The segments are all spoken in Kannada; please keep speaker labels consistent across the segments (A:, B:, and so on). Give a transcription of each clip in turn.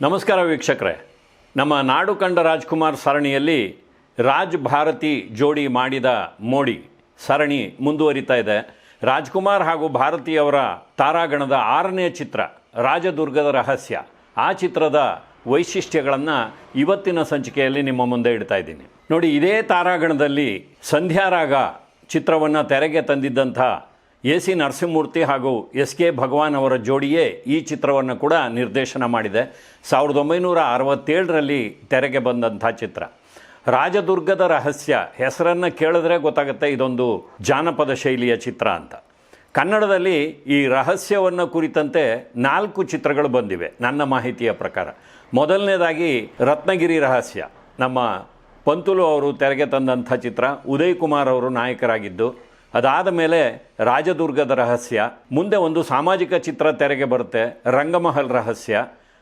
A: ನಮಸ್ಕಾರ ವೀಕ್ಷಕರೇ, ನಮ್ಮ ನಾಡು ಕಂಡ ರಾಜ್ಕುಮಾರ್ ಸರಣಿಯಲ್ಲಿ ರಾಜ್ ಭಾರತಿ ಜೋಡಿ ಮಾಡಿದ ಮೋಡಿ ಸರಣಿ ಮುಂದುವರಿತಾ ಇದೆ. ರಾಜ್ಕುಮಾರ್ ಹಾಗೂ ಭಾರತಿಯವರ ತಾರಾಗಣದ 6ನೇ ಚಿತ್ರ ರಾಜದುರ್ಗದ ರಹಸ್ಯ. ಆ ಚಿತ್ರದ ವೈಶಿಷ್ಟ್ಯಗಳನ್ನು ಇವತ್ತಿನ ಸಂಚಿಕೆಯಲ್ಲಿ ನಿಮ್ಮ ಮುಂದೆ ಇಡ್ತಾ ಇದ್ದೀನಿ. ನೋಡಿ, ಇದೇ ತಾರಾಗಣದಲ್ಲಿ ಸಂಧ್ಯಾರಾಗ ಚಿತ್ರವನ್ನು ತೆರೆಗೆ ತಂದಿದ್ದಂಥ ಎ.ಸಿ. ನರಸಿಂಹಮೂರ್ತಿ ಹಾಗೂ ಎಸ್.ಕೆ. ಭಗವಾನ್ ಅವರ ಜೋಡಿಯೇ ಈ ಚಿತ್ರವನ್ನು ಕೂಡ ನಿರ್ದೇಶನ ಮಾಡಿದೆ. 1967ರಲ್ಲಿ ತೆರೆಗೆ ಬಂದಂಥ ಚಿತ್ರ ರಾಜದುರ್ಗದ ರಹಸ್ಯ. ಹೆಸರನ್ನು ಕೇಳಿದ್ರೆ ಗೊತ್ತಾಗುತ್ತೆ ಇದೊಂದು ಜಾನಪದ ಶೈಲಿಯ ಚಿತ್ರ ಅಂತ. ಕನ್ನಡದಲ್ಲಿ ಈ ರಹಸ್ಯವನ್ನು ಕುರಿತಂತೆ 4 ಚಿತ್ರಗಳು ಬಂದಿವೆ ನನ್ನ ಮಾಹಿತಿಯ ಪ್ರಕಾರ. ಮೊದಲನೇದಾಗಿ ರತ್ನಗಿರಿ ರಹಸ್ಯ, ನಮ್ಮ ಪಂತುಲು ಅವರು ತೆರೆಗೆ ತಂದಂಥ ಚಿತ್ರ. ಉದಯ್ ಕುಮಾರ್ ಅವರು ನಾಯಕರಾಗಿದ್ದು. ಅದಾದ ಮೇಲೆ ರಾಜದುರ್ಗದ ರಹಸ್ಯ. ಮುಂದೆ ಒಂದು ಸಾಮಾಜಿಕ ಚಿತ್ರ ತೆರೆಗೆ ಬರುತ್ತೆ, ರಂಗಮಹಲ್ ರಹಸ್ಯ.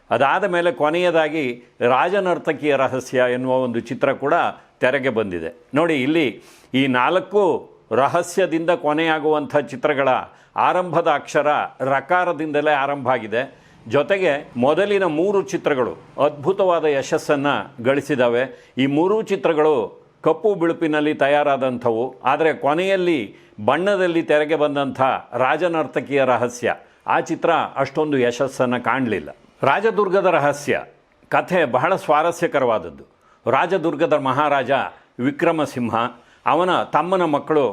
A: ಅದಾದ ಮೇಲೆ ಕೊನೆಯದಾಗಿ ರಾಜನರ್ತಕಿಯ ರಹಸ್ಯ ಎನ್ನುವ ಒಂದು ಚಿತ್ರ ಕೂಡ ತೆರೆಗೆ ಬಂದಿದೆ. ನೋಡಿ, ಇಲ್ಲಿ ಈ 4 ರಹಸ್ಯದಿಂದ ಕೊನೆಯಾಗುವಂಥ ಚಿತ್ರಗಳ ಆರಂಭದ ಅಕ್ಷರ ರಕಾರದಿಂದಲೇ ಆರಂಭ ಆಗಿದೆ. ಜೊತೆಗೆ ಮೊದಲಿನ 3 ಚಿತ್ರಗಳು ಅದ್ಭುತವಾದ ಯಶಸ್ಸನ್ನು ಗಳಿಸಿದ್ದಾವೆ. ಈ 3 ಚಿತ್ರಗಳು ಕಪ್ಪು ಬಿಳುಪಿನಲ್ಲಿ ತಯಾರಾದಂಥವು. ಆದರೆ ಕೊನೆಯಲ್ಲಿ ಬಣ್ಣದಲ್ಲಿ ತೆರೆಗೆ ಬಂದಂಥ ರಾಜನರ್ತಕಿಯ ರಹಸ್ಯ ಆ ಚಿತ್ರ ಅಷ್ಟೊಂದು ಯಶಸ್ಸನ್ನು ಕಾಣಲಿಲ್ಲ. ರಾಜದುರ್ಗದ ರಹಸ್ಯ ಕಥೆ ಬಹಳ ಸ್ವಾರಸ್ಯಕರವಾದದ್ದು. ರಾಜದುರ್ಗದ ಮಹಾರಾಜ ವಿಕ್ರಮಸಿಂಹ, ಅವನ ತಮ್ಮನ ಮಕ್ಕಳು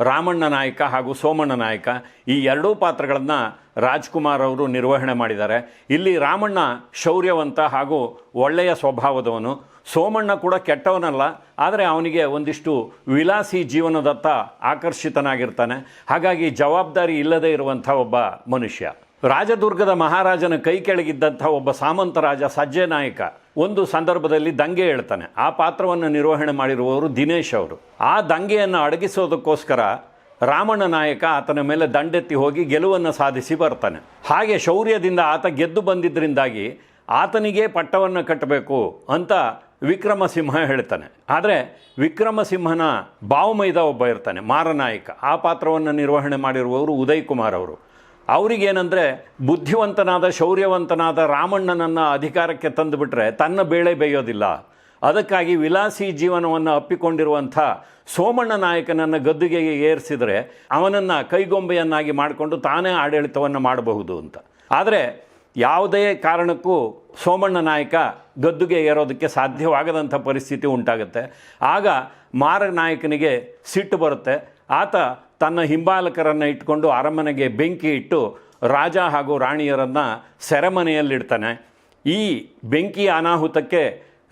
A: ರಾಮಣ್ಣ ನಾಯಕ ಹಾಗೂ ಸೋಮಣ್ಣ ನಾಯಕ. ಈ 2 ಪಾತ್ರಗಳನ್ನು ರಾಜ್ಕುಮಾರ್ ಅವರು ನಿರ್ವಹಣೆ ಮಾಡಿದ್ದಾರೆ. ಇಲ್ಲಿ ರಾಮಣ್ಣ ಶೌರ್ಯವಂತ ಹಾಗೂ ಒಳ್ಳೆಯ ಸ್ವಭಾವದವನು. ಸೋಮಣ್ಣ ಕೂಡ ಕೆಟ್ಟವನಲ್ಲ, ಆದರೆ ಅವನಿಗೆ ಒಂದಿಷ್ಟು ವಿಲಾಸಿ ಜೀವನದತ್ತ ಆಕರ್ಷಿತನಾಗಿರ್ತಾನೆ. ಹಾಗಾಗಿ ಜವಾಬ್ದಾರಿ ಇಲ್ಲದೇ ಇರುವಂಥ ಒಬ್ಬ ಮನುಷ್ಯ. ರಾಜದುರ್ಗದ ಮಹಾರಾಜನ ಕೈ ಕೆಳಗಿದ್ದಂಥ ಒಬ್ಬ ಸಾಮಂತ ರಾಜ ಸಜ್ಜೆ ನಾಯಕ ಒಂದು ಸಂದರ್ಭದಲ್ಲಿ ದಂಗೆ ಹೇಳ್ತಾನೆ. ಆ ಪಾತ್ರವನ್ನು ನಿರ್ವಹಣೆ ಮಾಡಿರುವವರು ದಿನೇಶ್ ಅವರು. ಆ ದಂಗೆಯನ್ನು ಅಡಗಿಸೋದಕ್ಕೋಸ್ಕರ ರಾಮಣ್ಣ ನಾಯಕ ಆತನ ಮೇಲೆ ದಂಡೆತ್ತಿ ಹೋಗಿ ಗೆಲುವನ್ನು ಸಾಧಿಸಿ ಬರ್ತಾನೆ. ಹಾಗೆ ಶೌರ್ಯದಿಂದ ಆತ ಗೆದ್ದು ಬಂದಿದ್ದರಿಂದಾಗಿ ಆತನಿಗೆ ಪಟ್ಟವನ್ನು ಕಟ್ಟಬೇಕು ಅಂತ ವಿಕ್ರಮಸಿಂಹ ಹೇಳ್ತಾನೆ. ಆದರೆ ವಿಕ್ರಮಸಿಂಹನ ಬಾವುಮೈದ ಒಬ್ಬ ಇರ್ತಾನೆ, ಮಾರನಾಯಕ. ಆ ಪಾತ್ರವನ್ನು ನಿರ್ವಹಣೆ ಮಾಡಿರುವವರು ಉದಯ್ ಕುಮಾರ್ ಅವರು. ಅವರಿಗೇನೆಂದರೆ, ಬುದ್ಧಿವಂತನಾದ ಶೌರ್ಯವಂತನಾದ ರಾಮಣ್ಣನನ್ನು ಅಧಿಕಾರಕ್ಕೆ ತಂದುಬಿಟ್ರೆ ತನ್ನ ಬೇಳೆ ಬೇಯೋದಿಲ್ಲ. ಅದಕ್ಕಾಗಿ ವಿಲಾಸಿ ಜೀವನವನ್ನು ಅಪ್ಪಿಕೊಂಡಿರುವಂಥ ಸೋಮಣ್ಣ ನಾಯಕನನ್ನು ಗದ್ದುಗೆಗೆ ಏರಿಸಿದರೆ ಅವನನ್ನು ಕೈಗೊಂಬೆಯನ್ನಾಗಿ ಮಾಡಿಕೊಂಡು ತಾನೇ ಆಡಳಿತವನ್ನು ಮಾಡಬಹುದು ಅಂತ. ಆದರೆ ಯಾವುದೇ ಕಾರಣಕ್ಕೂ ಸೋಮಣ್ಣ ನಾಯಕ ಗದ್ದುಗೆ ಏರೋದಕ್ಕೆ ಸಾಧ್ಯವಾಗದಂಥ ಪರಿಸ್ಥಿತಿ ಉಂಟಾಗುತ್ತೆ. ಆಗ ಮಾರನಾಯಕನಿಗೆ ಸಿಟ್ಟು ಬರುತ್ತೆ. ಆತ ತನ್ನ ಹಿಂಬಾಲಕರನ್ನು ಇಟ್ಕೊಂಡು ಅರಮನೆಗೆ ಬೆಂಕಿ ಇಟ್ಟು ರಾಜ ಹಾಗೂ ರಾಣಿಯರನ್ನು ಸೆರೆಮನೆಯಲ್ಲಿಡ್ತಾನೆ. ಈ ಬೆಂಕಿ ಅನಾಹುತಕ್ಕೆ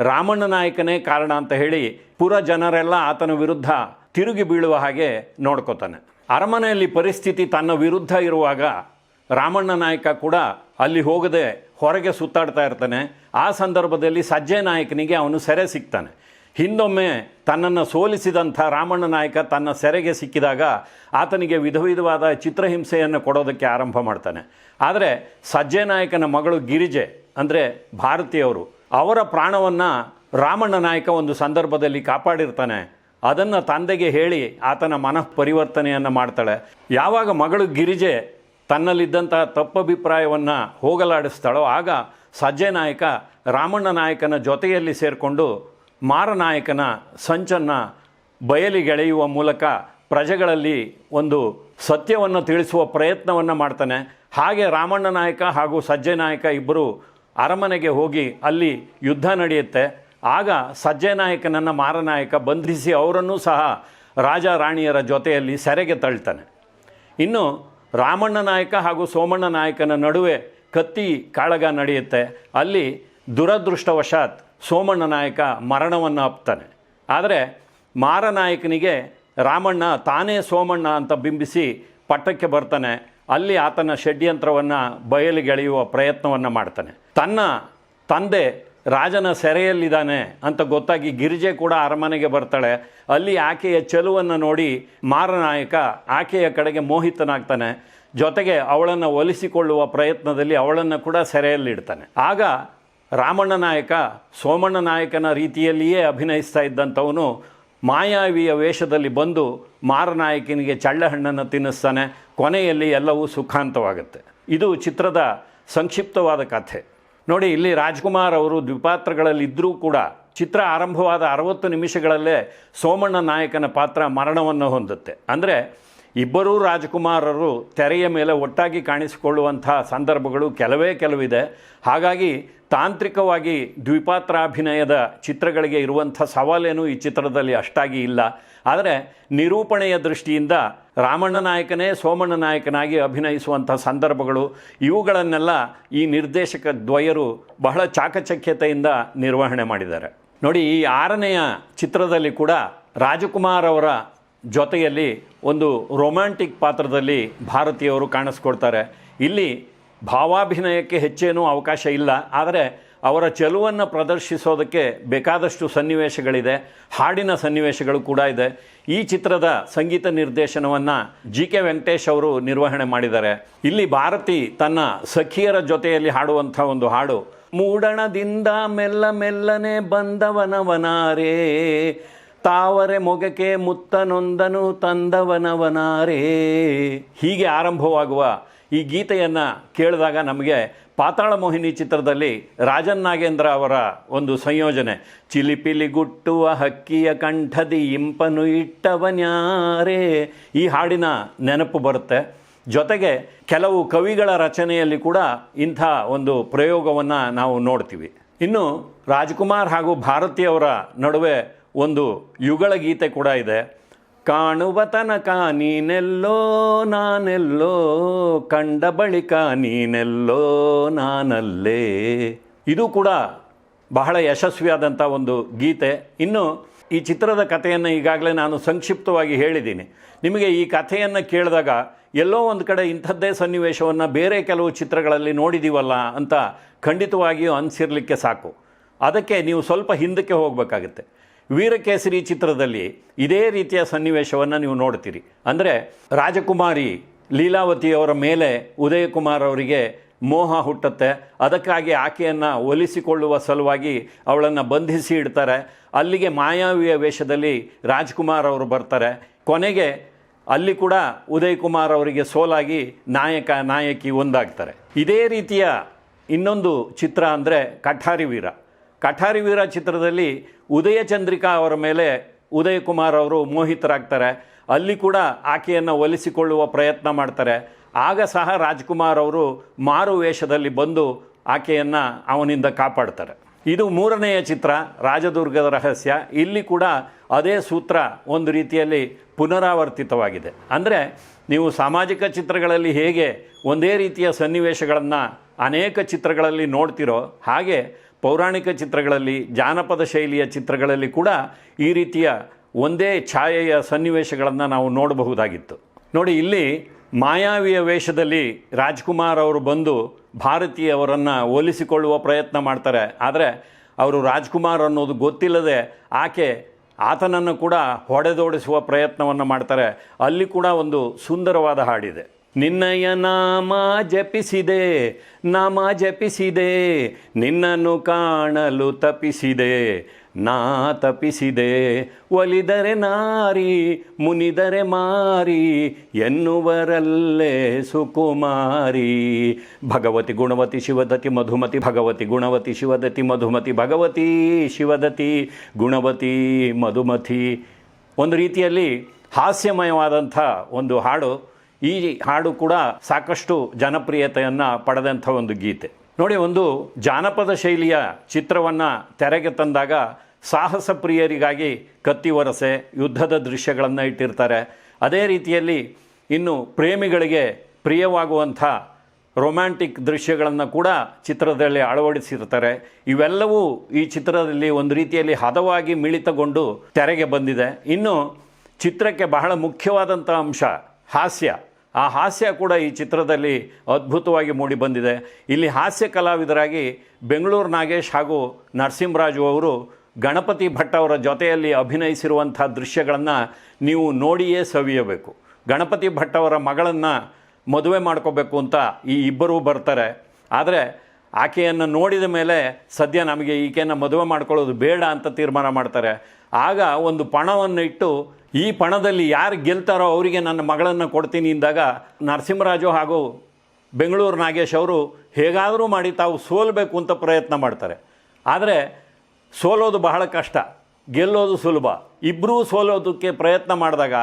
A: ರಾಮಣ್ಣ ನಾಯಕನೇ ಕಾರಣ ಅಂತ ಹೇಳಿ ಪುರ ಜನರೆಲ್ಲ ಆತನ ವಿರುದ್ಧ ತಿರುಗಿ ಬೀಳುವ ಹಾಗೆ ನೋಡ್ಕೋತಾನೆ. ಅರಮನೆಯಲ್ಲಿ ಪರಿಸ್ಥಿತಿ ತನ್ನ ವಿರುದ್ಧ ಇರುವಾಗ ರಾಮಣ್ಣ ನಾಯಕ ಕೂಡ ಅಲ್ಲಿ ಹೋಗದೆ ಹೊರಗೆ ಸುತ್ತಾಡ್ತಾ ಇರ್ತಾನೆ. ಆ ಸಂದರ್ಭದಲ್ಲಿ ಸಜ್ಜೆ ನಾಯಕನಿಗೆ ಅವನು ಸೆರೆ ಸಿಗ್ತಾನೆ. ಹಿಂದೊಮ್ಮೆ ತನ್ನನ್ನು ಸೋಲಿಸಿದಂಥ ರಾಮಣ್ಣ ನಾಯಕ ತನ್ನ ಸೆರೆಗೆ ಸಿಕ್ಕಿದಾಗ ಆತನಿಗೆ ವಿಧ ವಿಧವಾದ ಚಿತ್ರಹಿಂಸೆಯನ್ನು ಕೊಡೋದಕ್ಕೆ ಆರಂಭ ಮಾಡ್ತಾನೆ. ಆದರೆ ಸಜ್ಜೆ ನಾಯಕನ ಮಗಳು ಗಿರಿಜೆ ಅಂದರೆ ಭಾರತಿಯವರು, ಅವರ ಪ್ರಾಣವನ್ನು ರಾಮಣ್ಣ ನಾಯಕ ಒಂದು ಸಂದರ್ಭದಲ್ಲಿ ಕಾಪಾಡಿರ್ತಾನೆ. ಅದನ್ನು ತಂದೆಗೆ ಹೇಳಿ ಆತನ ಮನಃ ಪರಿವರ್ತನೆಯನ್ನು ಮಾಡ್ತಾಳೆ. ಯಾವಾಗ ಮಗಳು ಗಿರಿಜೆ ತನ್ನಲ್ಲಿದ್ದಂಥ ತಪ್ಪಭಿಪ್ರಾಯವನ್ನು ಹೋಗಲಾಡಿಸ್ತಾಳೋ ಆಗ ಸಜ್ಜೆ ನಾಯಕ ರಾಮಣ್ಣ ನಾಯಕನ ಜೊತೆಯಲ್ಲಿ ಸೇರಿಕೊಂಡು ಮಾರನಾಯಕನ ಸಂಚನ್ನು ಬಯಲಿಗೆಳೆಯುವ ಮೂಲಕ ಪ್ರಜೆಗಳಲ್ಲಿ ಒಂದು ಸತ್ಯವನ್ನು ತಿಳಿಸುವ ಪ್ರಯತ್ನವನ್ನು ಮಾಡ್ತಾನೆ. ಹಾಗೆ ರಾಮಣ್ಣ ನಾಯಕ ಹಾಗೂ ಸಜ್ಜೆ ನಾಯಕ ಇಬ್ಬರು ಅರಮನೆಗೆ ಹೋಗಿ ಅಲ್ಲಿ ಯುದ್ಧ ನಡೆಯುತ್ತೆ. ಆಗ ಸಜ್ಜೆ ನಾಯಕನನ್ನು ಮಾರನಾಯಕ ಬಂಧಿಸಿ ಅವರನ್ನೂ ಸಹ ರಾಜ ರಾಣಿಯರ ಜೊತೆಯಲ್ಲಿ ಸೆರೆಗೆ ತಳ್ತಾನೆ. ಇನ್ನು ರಾಮಣ್ಣ ನಾಯಕ ಹಾಗೂ ಸೋಮಣ್ಣ ನಾಯಕನ ನಡುವೆ ಕತ್ತಿ ಕಾಳಗ ನಡೆಯುತ್ತೆ. ಅಲ್ಲಿ ದುರದೃಷ್ಟವಶಾತ್ ಸೋಮಣ್ಣ ನಾಯಕ ಮರಣವನ್ನು ಅಪ್ತಾನೆ. ಆದರೆ ಮಾರನಾಯಕನಿಗೆ ರಾಮಣ್ಣ ತಾನೇ ಸೋಮಣ್ಣ ಅಂತ ಬಿಂಬಿಸಿ ಪಟ್ಟಕ್ಕೆ ಬರ್ತಾನೆ. ಅಲ್ಲಿ ಆತನ ಷಡ್ಯಂತ್ರವನ್ನು ಬಯಲಿಗೆಳೆಯುವ ಪ್ರಯತ್ನವನ್ನು ಮಾಡ್ತಾನೆ. ತನ್ನ ತಂದೆ ರಾಜನ ಸೆರೆಯಲ್ಲಿದ್ದಾನೆ ಅಂತ ಗೊತ್ತಾಗಿ ಗಿರಿಜೆ ಕೂಡ ಅರಮನೆಗೆ ಬರ್ತಾಳೆ. ಅಲ್ಲಿ ಆಕೆಯ ಚೆಲುವನ್ನು ನೋಡಿ ಮಾರನಾಯಕ ಆಕೆಯ ಕಡೆಗೆ ಮೋಹಿತನಾಗ್ತಾನೆ. ಜೊತೆಗೆ ಅವಳನ್ನು ಒಲಿಸಿಕೊಳ್ಳುವ ಪ್ರಯತ್ನದಲ್ಲಿ ಅವಳನ್ನು ಕೂಡ ಸೆರೆಯಲ್ಲಿಡ್ತಾನೆ. ಆಗ ರಾಮಣ್ಣ ನಾಯಕ ಸೋಮಣ್ಣ ನಾಯಕನ ರೀತಿಯಲ್ಲಿಯೇ ಅಭಿನಯಿಸ್ತಾ ಇದ್ದಂಥವನು ಮಾಯಾವಿಯ ವೇಷದಲ್ಲಿ ಬಂದು ಮಾರನಾಯಕನಿಗೆ ಚಳ್ಳಹಣ್ಣನ್ನು ತಿನ್ನಿಸ್ತಾನೆ. ಕೊನೆಯಲ್ಲಿ ಎಲ್ಲವೂ ಸುಖಾಂತವಾಗುತ್ತೆ. ಇದು ಚಿತ್ರದ ಸಂಕ್ಷಿಪ್ತವಾದ ಕಥೆ. ನೋಡಿ, ಇಲ್ಲಿ ರಾಜ್ಕುಮಾರ್ ಅವರು ದ್ವಿಪಾತ್ರಗಳಲ್ಲಿದ್ದರೂ ಕೂಡ ಚಿತ್ರ ಆರಂಭವಾದ 60 ನಿಮಿಷಗಳಲ್ಲೇ ಸೋಮಣ್ಣ ನಾಯಕನ ಪಾತ್ರ ಮರಣವನ್ನು ಹೊಂದುತ್ತೆ. ಅಂದರೆ ಇಬ್ಬರೂ ರಾಜ್ಕುಮಾರರು ತೆರೆಯ ಮೇಲೆ ಒಟ್ಟಾಗಿ ಕಾಣಿಸಿಕೊಳ್ಳುವಂಥ ಸಂದರ್ಭಗಳು ಕೆಲವಿದೆ. ಹಾಗಾಗಿ ತಾಂತ್ರಿಕವಾಗಿ ದ್ವಿಪಾತ್ರಾಭಿನಯದ ಚಿತ್ರಗಳಿಗೆ ಇರುವಂಥ ಸವಾಲೇನೂ ಈ ಚಿತ್ರದಲ್ಲಿ ಅಷ್ಟಾಗಿ ಇಲ್ಲ. ಆದರೆ ನಿರೂಪಣೆಯ ದೃಷ್ಟಿಯಿಂದ ರಾಮಣ್ಣ ನಾಯಕನೇ ಸೋಮಣ್ಣ ನಾಯಕನಾಗಿ ಅಭಿನಯಿಸುವಂಥ ಸಂದರ್ಭಗಳು ಇವುಗಳನ್ನೆಲ್ಲ ಈ ನಿರ್ದೇಶಕ ದ್ವಯರು ಬಹಳ ಚಾಕಚಕ್ಯತೆಯಿಂದ ನಿರ್ವಹಣೆ ಮಾಡಿದ್ದಾರೆ. ನೋಡಿ, ಈ 6ನೆಯ ಚಿತ್ರದಲ್ಲಿ ಕೂಡ ರಾಜಕುಮಾರ್ ಅವರ ಜೊತೆಯಲ್ಲಿ ಒಂದು ರೊಮ್ಯಾಂಟಿಕ್ ಪಾತ್ರದಲ್ಲಿ ಭಾರತೀಯವರು ಕಾಣಿಸ್ಕೊಳ್ತಾರೆ. ಇಲ್ಲಿ ಭಾವಾಭಿನಯಕ್ಕೆ ಹೆಚ್ಚೇನೂ ಅವಕಾಶ ಇಲ್ಲ, ಆದರೆ ಅವರ ಚೆಲುವನ್ನು ಪ್ರದರ್ಶಿಸೋದಕ್ಕೆ ಬೇಕಾದಷ್ಟು ಸನ್ನಿವೇಶಗಳಿದೆ, ಹಾಡಿನ ಸನ್ನಿವೇಶಗಳು ಕೂಡ ಇದೆ. ಈ ಚಿತ್ರದ ಸಂಗೀತ ನಿರ್ದೇಶನವನ್ನು GK ವೆಂಕಟೇಶ್ ಅವರು ನಿರ್ವಹಣೆ ಮಾಡಿದ್ದಾರೆ. ಇಲ್ಲಿ ಭಾರತಿ ತನ್ನ ಸಖಿಯರ ಜೊತೆಯಲ್ಲಿ ಹಾಡುವಂಥ ಒಂದು ಹಾಡು, ಮೂಡಣದಿಂದ ಮೆಲ್ಲ ಮೆಲ್ಲನೆ ಬಂದವನವನಾರೇ, ತಾವರೆ ಮೊಗಕ್ಕೆ ಮುತ್ತನೊಂದನು ತಂದವನವನಾರೇ, ಹೀಗೆ ಆರಂಭವಾಗುವ ಈ ಗೀತೆಯನ್ನು ಕೇಳಿದಾಗ ನಮಗೆ ಪಾತಾಳ ಮೋಹಿನಿ ಚಿತ್ರದಲ್ಲಿ ರಾಜನ್ ನಾಗೇಂದ್ರ ಅವರ ಒಂದು ಸಂಯೋಜನೆ, ಚಿಲಿಪಿಲಿ ಗುಟ್ಟುವ ಹಕ್ಕಿಯ ಕಂಠದಿ ಇಂಪನು ಇಟ್ಟವನ್ಯಾರೇ, ಈ ಹಾಡಿನ ನೆನಪು ಬರುತ್ತೆ. ಜೊತೆಗೆ ಕೆಲವು ಕವಿಗಳ ರಚನೆಯಲ್ಲಿ ಕೂಡ ಇಂಥ ಒಂದು ಪ್ರಯೋಗವನ್ನು ನಾವು ನೋಡ್ತೀವಿ. ಇನ್ನು ರಾಜ್ಕುಮಾರ್ ಹಾಗೂ ಭಾರತಿಯವರ ನಡುವೆ ಒಂದು ಯುಗಳ ಗೀತೆ ಕೂಡ ಇದೆ. ಕಾಣುವ ತನಕ ನೀನೆಲ್ಲೋ ನಾನೆಲ್ಲೋ, ಕಂಡ ಬಳಿಕ ನೀನೆಲ್ಲೋ ನಾನಲ್ಲೇ, ಇದು ಕೂಡ ಬಹಳ ಯಶಸ್ವಿಯಾದಂಥ ಒಂದು ಗೀತೆ. ಇನ್ನು ಈ ಚಿತ್ರದ ಕಥೆಯನ್ನು ಈಗಾಗಲೇ ನಾನು ಸಂಕ್ಷಿಪ್ತವಾಗಿ ಹೇಳಿದ್ದೀನಿ. ನಿಮಗೆ ಈ ಕಥೆಯನ್ನು ಕೇಳಿದಾಗ ಎಲ್ಲೋ ಒಂದು ಕಡೆ ಇಂಥದ್ದೇ ಸನ್ನಿವೇಶವನ್ನು ಬೇರೆ ಕೆಲವು ಚಿತ್ರಗಳಲ್ಲಿ ನೋಡಿದ್ದೀವಲ್ಲ ಅಂತ ಖಂಡಿತವಾಗಿಯೂ ಅನಿಸಿರಲಿಕ್ಕೆ ಸಾಕು. ಅದಕ್ಕೆ ನೀವು ಸ್ವಲ್ಪ ಹಿಂದಕ್ಕೆ ಹೋಗಬೇಕಾಗುತ್ತೆ. ವೀರಕೇಸರಿ ಚಿತ್ರದಲ್ಲಿ ಇದೇ ರೀತಿಯ ಸನ್ನಿವೇಶವನ್ನು ನೀವು ನೋಡ್ತೀರಿ. ಅಂದರೆ ರಾಜಕುಮಾರಿ ಲೀಲಾವತಿಯವರ ಮೇಲೆ ಉದಯಕುಮಾರ್ ಅವರಿಗೆ ಮೋಹ ಹುಟ್ಟುತ್ತೆ. ಅದಕ್ಕಾಗಿ ಆಕೆಯನ್ನು ಒಲಿಸಿಕೊಳ್ಳುವ ಸಲುವಾಗಿ ಅವಳನ್ನು ಬಂಧಿಸಿ ಇಡ್ತಾರೆ. ಅಲ್ಲಿಗೆ ಮಾಯಾವಿಯ ವೇಷದಲ್ಲಿ ರಾಜ್ಕುಮಾರ್ ಅವರು ಬರ್ತಾರೆ. ಕೊನೆಗೆ ಅಲ್ಲಿ ಕೂಡ ಉದಯಕುಮಾರ್ ಅವರಿಗೆ ಸೋಲಾಗಿ ನಾಯಕ ನಾಯಕಿ ಒಂದಾಗ್ತಾರೆ. ಇದೇ ರೀತಿಯ ಇನ್ನೊಂದು ಚಿತ್ರ ಅಂದರೆ ಕಠಾರಿ ವೀರ. ಕಠಾರಿ ವೀರ ಚಿತ್ರದಲ್ಲಿ ಉದಯ ಚಂದ್ರಿಕಾ ಅವರ ಮೇಲೆ ಉದಯಕುಮಾರ್ ಅವರು ಮೋಹಿತರಾಗ್ತಾರೆ. ಅಲ್ಲಿ ಕೂಡ ಆಕೆಯನ್ನು ಒಲಿಸಿಕೊಳ್ಳುವ ಪ್ರಯತ್ನ ಮಾಡ್ತಾರೆ. ಆಗ ಸಹ ರಾಜ್ಕುಮಾರ್ ಅವರು ಮಾರು ವೇಷದಲ್ಲಿ ಬಂದು ಆಕೆಯನ್ನು ಅವನಿಂದ ಕಾಪಾಡ್ತಾರೆ. ಇದು 3ನೆಯ ಚಿತ್ರ, ರಾಜದುರ್ಗದ ರಹಸ್ಯ. ಇಲ್ಲಿ ಕೂಡ ಅದೇ ಸೂತ್ರ ಒಂದು ರೀತಿಯಲ್ಲಿ ಪುನರಾವರ್ತಿತವಾಗಿದೆ. ಅಂದರೆ ನೀವು ಸಾಮಾಜಿಕ ಚಿತ್ರಗಳಲ್ಲಿ ಹೇಗೆ ಒಂದೇ ರೀತಿಯ ಸನ್ನಿವೇಶಗಳನ್ನು ಅನೇಕ ಚಿತ್ರಗಳಲ್ಲಿ ನೋಡ್ತಿರೋ, ಹಾಗೆ ಪೌರಾಣಿಕ ಚಿತ್ರಗಳಲ್ಲಿ, ಜಾನಪದ ಶೈಲಿಯ ಚಿತ್ರಗಳಲ್ಲಿ ಕೂಡ ಈ ರೀತಿಯ ಒಂದೇ ಛಾಯೆಯ ಸನ್ನಿವೇಶಗಳನ್ನು ನಾವು ನೋಡಬಹುದಾಗಿತ್ತು. ನೋಡಿ, ಇಲ್ಲಿ ಮಾಯಾವಿಯ ವೇಷದಲ್ಲಿ ರಾಜ್ಕುಮಾರ್ ಅವರು ಬಂದು ಭಾರತೀಯವರನ್ನು ಒಲಿಸಿಕೊಳ್ಳುವ ಪ್ರಯತ್ನ ಮಾಡ್ತಾರೆ. ಆದರೆ ಅವರು ರಾಜ್ಕುಮಾರ್ ಅನ್ನೋದು ಗೊತ್ತಿಲ್ಲದೆ ಆತನನ್ನು ಕೂಡ ಹೊಡೆದೋಡಿಸುವ ಪ್ರಯತ್ನವನ್ನು ಮಾಡ್ತಾರೆ. ಅಲ್ಲಿ ಕೂಡ ಒಂದು ಸುಂದರವಾದ ಹಾಡಿದೆ. ನಿನ್ನಯ ನಾಮ ಜಪಿಸಿದೆ, ನಾಮ ಜಪಿಸಿದೆ, ನಿನ್ನನ್ನು ಕಾಣಲು ತಪಿಸಿದೆ, ನಾ ತಪಿಸಿದೆ, ಒಲಿದರೆ ನಾರಿ ಮುನಿದರೆ ಮಾರಿ ಎನ್ನುವರಲ್ಲೇ ಸುಕುಮಾರಿ, ಭಗವತಿ ಗುಣವತಿ ಶಿವದತಿ ಮಧುಮತಿ, ಭಗವತಿ ಗುಣವತಿ ಶಿವದತಿ ಮಧುಮತಿ, ಭಗವತಿ ಶಿವದತಿ ಗುಣವತಿ ಮಧುಮತಿ. ಒಂದು ರೀತಿಯಲ್ಲಿ ಹಾಸ್ಯಮಯವಾದಂಥ ಒಂದು ಹಾಡು. ಈ ಹಾಡು ಕೂಡ ಸಾಕಷ್ಟು ಜನಪ್ರಿಯತೆಯನ್ನು ಪಡೆದಂಥ ಒಂದು ಗೀತೆ. ನೋಡಿ, ಒಂದು ಜಾನಪದ ಶೈಲಿಯ ಚಿತ್ರವನ್ನು ತೆರೆಗೆ ತಂದಾಗ ಸಾಹಸ ಪ್ರಿಯರಿಗಾಗಿ ಕತ್ತಿ ವರಸೆ, ಯುದ್ಧದ ದೃಶ್ಯಗಳನ್ನು ಇಟ್ಟಿರ್ತಾರೆ. ಅದೇ ರೀತಿಯಲ್ಲಿ ಇನ್ನು ಪ್ರೇಮಿಗಳಿಗೆ ಪ್ರಿಯವಾಗುವಂಥ ರೊಮ್ಯಾಂಟಿಕ್ ದೃಶ್ಯಗಳನ್ನು ಕೂಡ ಚಿತ್ರದಲ್ಲಿ ಅಳವಡಿಸಿರ್ತಾರೆ. ಇವೆಲ್ಲವೂ ಈ ಚಿತ್ರದಲ್ಲಿ ಒಂದು ರೀತಿಯಲ್ಲಿ ಹದವಾಗಿ ಮಿಳಿತಗೊಂಡು ತೆರೆಗೆ ಬಂದಿದೆ. ಇನ್ನು ಚಿತ್ರಕ್ಕೆ ಬಹಳ ಮುಖ್ಯವಾದಂಥ ಅಂಶ ಹಾಸ್ಯ. ಆ ಹಾಸ್ಯ ಕೂಡ ಈ ಚಿತ್ರದಲ್ಲಿ ಅದ್ಭುತವಾಗಿ ಮೂಡಿಬಂದಿದೆ. ಇಲ್ಲಿ ಹಾಸ್ಯ ಕಲಾವಿದರಾಗಿ ಬೆಂಗಳೂರು ನಾಗೇಶ್ ಹಾಗೂ ನರಸಿಂಹರಾಜು ಅವರು ಗಣಪತಿ ಭಟ್ ಅವರ ಜೊತೆಯಲ್ಲಿ ಅಭಿನಯಿಸಿರುವಂಥ ದೃಶ್ಯಗಳನ್ನು ನೀವು ನೋಡಿಯೇ ಸವಿಯಬೇಕು. ಗಣಪತಿ ಭಟ್ ಅವರ ಮಗಳನ್ನು ಮದುವೆ ಮಾಡ್ಕೋಬೇಕು ಅಂತ ಈ ಇಬ್ಬರೂ ಬರ್ತಾರೆ. ಆದರೆ ಆಕೆಯನ್ನು ನೋಡಿದ ಮೇಲೆ ಸದ್ಯ ನಮಗೆ ಈಕೆಯನ್ನು ಮದುವೆ ಮಾಡ್ಕೊಳ್ಳೋದು ಬೇಡ ಅಂತ ತೀರ್ಮಾನ ಮಾಡ್ತಾರೆ. ಆಗ ಒಂದು ಪಣವನ್ನು ಇಟ್ಟು ಈ ಪಣದಲ್ಲಿ ಯಾರು ಗೆಲ್ತಾರೋ ಅವರಿಗೆ ನನ್ನ ಮಗಳನ್ನು ಕೊಡ್ತೀನಿ ಎಂದಾಗ ನರಸಿಂಹರಾಜು ಹಾಗೂ ಬೆಂಗಳೂರು ನಾಗೇಶ್ ಅವರು ಹೇಗಾದರೂ ಮಾಡಿ ತಾವು ಸೋಲಬೇಕು ಅಂತ ಪ್ರಯತ್ನ ಮಾಡ್ತಾರೆ. ಆದರೆ ಸೋಲೋದು ಬಹಳ ಕಷ್ಟ, ಗೆಲ್ಲೋದು ಸುಲಭ. ಇಬ್ಬರೂ ಸೋಲೋದಕ್ಕೆ ಪ್ರಯತ್ನ ಮಾಡಿದಾಗ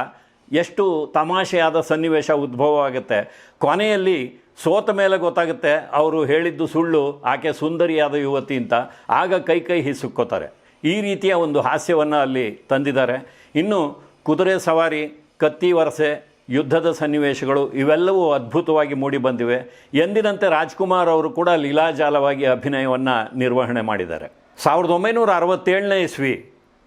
A: ಎಷ್ಟು ತಮಾಷೆಯಾದ ಸನ್ನಿವೇಶ ಉದ್ಭವ ಆಗುತ್ತೆ. ಕೊನೆಯಲ್ಲಿ ಸೋತ ಮೇಲೆ ಗೊತ್ತಾಗುತ್ತೆ ಅವರು ಹೇಳಿದ್ದು ಸುಳ್ಳು, ಆಕೆ ಸುಂದರಿಯಾದ ಯುವತಿ ಅಂತ. ಆಗ ಕೈ ಹಿಸುಕ್ಕೋತಾರೆ. ಈ ರೀತಿಯ ಒಂದು ಹಾಸ್ಯವನ್ನು ಅಲ್ಲಿ ತಂದಿದ್ದಾರೆ. ಇನ್ನು ಕುದುರೆ ಸವಾರಿ, ಕತ್ತಿ ವರಸೆ, ಯುದ್ಧದ ಸನ್ನಿವೇಶಗಳು ಇವೆಲ್ಲವೂ ಅದ್ಭುತವಾಗಿ ಮೂಡಿಬಂದಿವೆ. ಎಂದಿನಂತೆ ರಾಜ್ಕುಮಾರ್ ಅವರು ಕೂಡ ಲೀಲಾಜಾಲವಾಗಿ ಅಭಿನಯವನ್ನು ನಿರ್ವಹಣೆ ಮಾಡಿದ್ದಾರೆ. 1967ನೇ ಇಸ್ವಿ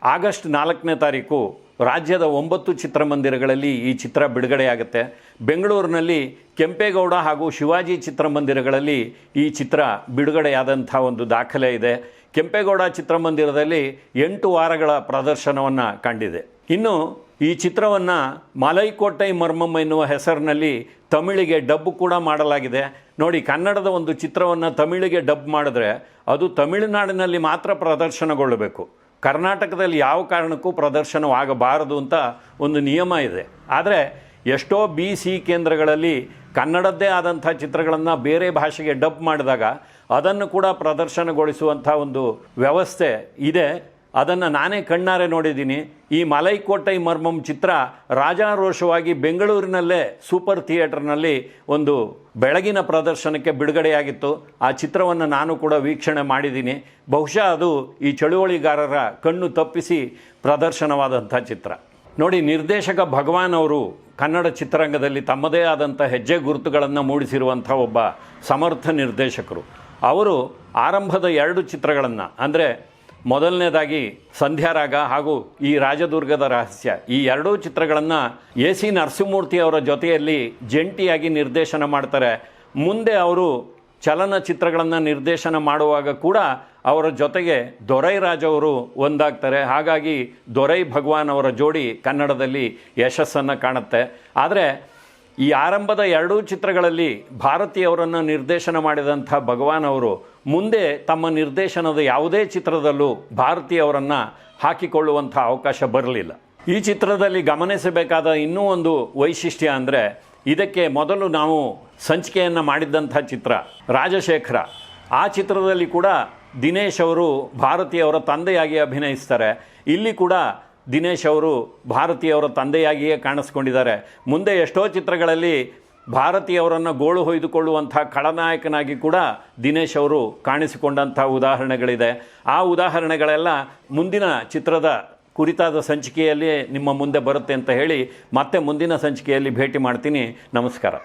A: ಆಗಸ್ಟ್ 4ನೇ ತಾರೀಕು ರಾಜ್ಯದ 9 ಚಿತ್ರಮಂದಿರಗಳಲ್ಲಿ ಈ ಚಿತ್ರ ಬಿಡುಗಡೆಯಾಗುತ್ತೆ. ಬೆಂಗಳೂರಿನಲ್ಲಿ ಕೆಂಪೇಗೌಡ ಹಾಗೂ ಶಿವಾಜಿ ಚಿತ್ರಮಂದಿರಗಳಲ್ಲಿ ಈ ಚಿತ್ರ ಬಿಡುಗಡೆಯಾದಂಥ ಒಂದು ದಾಖಲೆ ಇದೆ. ಕೆಂಪೇಗೌಡ ಚಿತ್ರಮಂದಿರದಲ್ಲಿ 8 ವಾರಗಳ ಪ್ರದರ್ಶನವನ್ನು ಕಂಡಿದೆ. ಇನ್ನು ಈ ಚಿತ್ರವನ್ನು ಮಲೈಕೋಟೈ ಮರ್ಮಮ್ ಎನ್ನುವ ಹೆಸರಿನಲ್ಲಿ ತಮಿಳಿಗೆ ಡಬ್ ಕೂಡ ಮಾಡಲಾಗಿದೆ. ನೋಡಿ, ಕನ್ನಡದ ಒಂದು ಚಿತ್ರವನ್ನು ತಮಿಳಿಗೆ ಡಬ್ ಮಾಡಿದ್ರೆ ಅದು ತಮಿಳುನಾಡಿನಲ್ಲಿ ಮಾತ್ರ ಪ್ರದರ್ಶನಗೊಳ್ಳಬೇಕು. ಕರ್ನಾಟಕದಲ್ಲಿ ಯಾವ ಕಾರಣಕ್ಕೂ ಪ್ರದರ್ಶನವಾಗಬಾರದು ಅಂತ ಒಂದು ನಿಯಮ ಇದೆ. ಆದರೆ ಎಷ್ಟೋ BC ಕೇಂದ್ರಗಳಲ್ಲಿ ಕನ್ನಡದ್ದೇ ಆದಂಥ ಚಿತ್ರಗಳನ್ನು ಬೇರೆ ಭಾಷೆಗೆ ಡಬ್ ಮಾಡಿದಾಗ ಅದನ್ನು ಕೂಡ ಪ್ರದರ್ಶನಗೊಳಿಸುವಂಥ ಒಂದು ವ್ಯವಸ್ಥೆ ಇದೆ. ಅದನ್ನು ನಾನೇ ಕಣ್ಣಾರೆ ನೋಡಿದ್ದೀನಿ. ಈ ಮಲೈಕೋಟೈ ಮರ್ಮಮ್ ಚಿತ್ರ ರಾಜಾರೋಷವಾಗಿ ಬೆಂಗಳೂರಿನಲ್ಲೇ ಸೂಪರ್ ಥಿಯೇಟರ್ನಲ್ಲಿ ಒಂದು ಬೆಳಗಿನ ಪ್ರದರ್ಶನಕ್ಕೆ ಬಿಡುಗಡೆಯಾಗಿತ್ತು. ಆ ಚಿತ್ರವನ್ನು ನಾನು ಕೂಡ ವೀಕ್ಷಣೆ ಮಾಡಿದ್ದೀನಿ. ಬಹುಶಃ ಅದು ಈ ಚಳುವಳಿಗಾರರ ಕಣ್ಣು ತಪ್ಪಿಸಿ ಪ್ರದರ್ಶನವಾದಂಥ ಚಿತ್ರ. ನೋಡಿ, ನಿರ್ದೇಶಕ ಭಗವಾನ್ ಅವರು ಕನ್ನಡ ಚಿತ್ರರಂಗದಲ್ಲಿ ತಮ್ಮದೇ ಆದಂಥ ಹೆಜ್ಜೆ ಗುರುತುಗಳನ್ನು ಮೂಡಿಸಿರುವಂಥ ಒಬ್ಬ ಸಮರ್ಥ ನಿರ್ದೇಶಕರು. ಅವರು ಆರಂಭದ 2 ಚಿತ್ರಗಳನ್ನು, ಅಂದರೆ ಮೊದಲನೇದಾಗಿ ಸಂಧ್ಯಾರಾಗ ಹಾಗೂ ಈ ರಾಜದುರ್ಗದ ರಹಸ್ಯ, ಈ 2 ಚಿತ್ರಗಳನ್ನು AC ನರಸಿಂಹಮೂರ್ತಿ ಅವರ ಜೊತೆಯಲ್ಲಿ ಜಂಟಿಯಾಗಿ ನಿರ್ದೇಶನ ಮಾಡ್ತಾರೆ. ಮುಂದೆ ಅವರು ಚಲನಚಿತ್ರಗಳನ್ನು ನಿರ್ದೇಶನ ಮಾಡುವಾಗ ಕೂಡ ಅವರ ಜೊತೆಗೆ ದೊರೈರಾಜ್ ಅವರು ಒಂದಾಗ್ತಾರೆ. ಹಾಗಾಗಿ ದೊರೈ ಭಗವಾನ್ ಅವರ ಜೋಡಿ ಕನ್ನಡದಲ್ಲಿ ಯಶಸ್ಸನ್ನು ಕಾಣುತ್ತೆ. ಆದರೆ ಈ ಆರಂಭದ 2 ಚಿತ್ರಗಳಲ್ಲಿ ಭಾರತೀಯವರನ್ನು ನಿರ್ದೇಶನ ಮಾಡಿದಂಥ ಭಗವಾನ್ ಅವರು ಮುಂದೆ ತಮ್ಮ ನಿರ್ದೇಶನದ ಯಾವುದೇ ಚಿತ್ರದಲ್ಲೂ ಭಾರತೀಯವರನ್ನು ಹಾಕಿಕೊಳ್ಳುವಂಥ ಅವಕಾಶ ಬರಲಿಲ್ಲ. ಈ ಚಿತ್ರದಲ್ಲಿ ಗಮನಿಸಬೇಕಾದ ಇನ್ನೂ ಒಂದು ವೈಶಿಷ್ಟ್ಯ ಅಂದರೆ, ಇದಕ್ಕೆ ಮೊದಲು ನಾವು ಸಂಚಿಕೆಯನ್ನು ಮಾಡಿದ್ದಂಥ ಚಿತ್ರ ರಾಜಶೇಖರ. ಆ ಚಿತ್ರದಲ್ಲಿ ಕೂಡ ದಿನೇಶ್ ಅವರು ಭಾರತೀಯವರ ತಂದೆಯಾಗಿ ಅಭಿನಯಿಸ್ತಾರೆ. ಇಲ್ಲಿ ಕೂಡ ದಿನೇಶ್ ಅವರು ಭಾರತೀಯವರ ತಂದೆಯಾಗಿಯೇ ಕಾಣಿಸ್ಕೊಂಡಿದ್ದಾರೆ. ಮುಂದೆ ಎಷ್ಟೋ ಚಿತ್ರಗಳಲ್ಲಿ ಭಾರತೀಯವರನ್ನು ಗೋಳು ಹೊಯ್ದುಕೊಳ್ಳುವಂಥ ಖಳನಾಯಕನಾಗಿ ಕೂಡ ದಿನೇಶ್ ಅವರು ಕಾಣಿಸಿಕೊಂಡಂಥ ಉದಾಹರಣೆಗಳಿದೆ. ಆ ಉದಾಹರಣೆಗಳೆಲ್ಲ ಮುಂದಿನ ಚಿತ್ರದ ಕುರಿತಾದ ಸಂಚಿಕೆಯಲ್ಲಿ ನಿಮ್ಮ ಮುಂದೆ ಬರುತ್ತೆ ಅಂತ ಹೇಳಿ ಮತ್ತೆ ಮುಂದಿನ ಸಂಚಿಕೆಯಲ್ಲಿ ಭೇಟಿ ಮಾಡ್ತೀನಿ. ನಮಸ್ಕಾರ.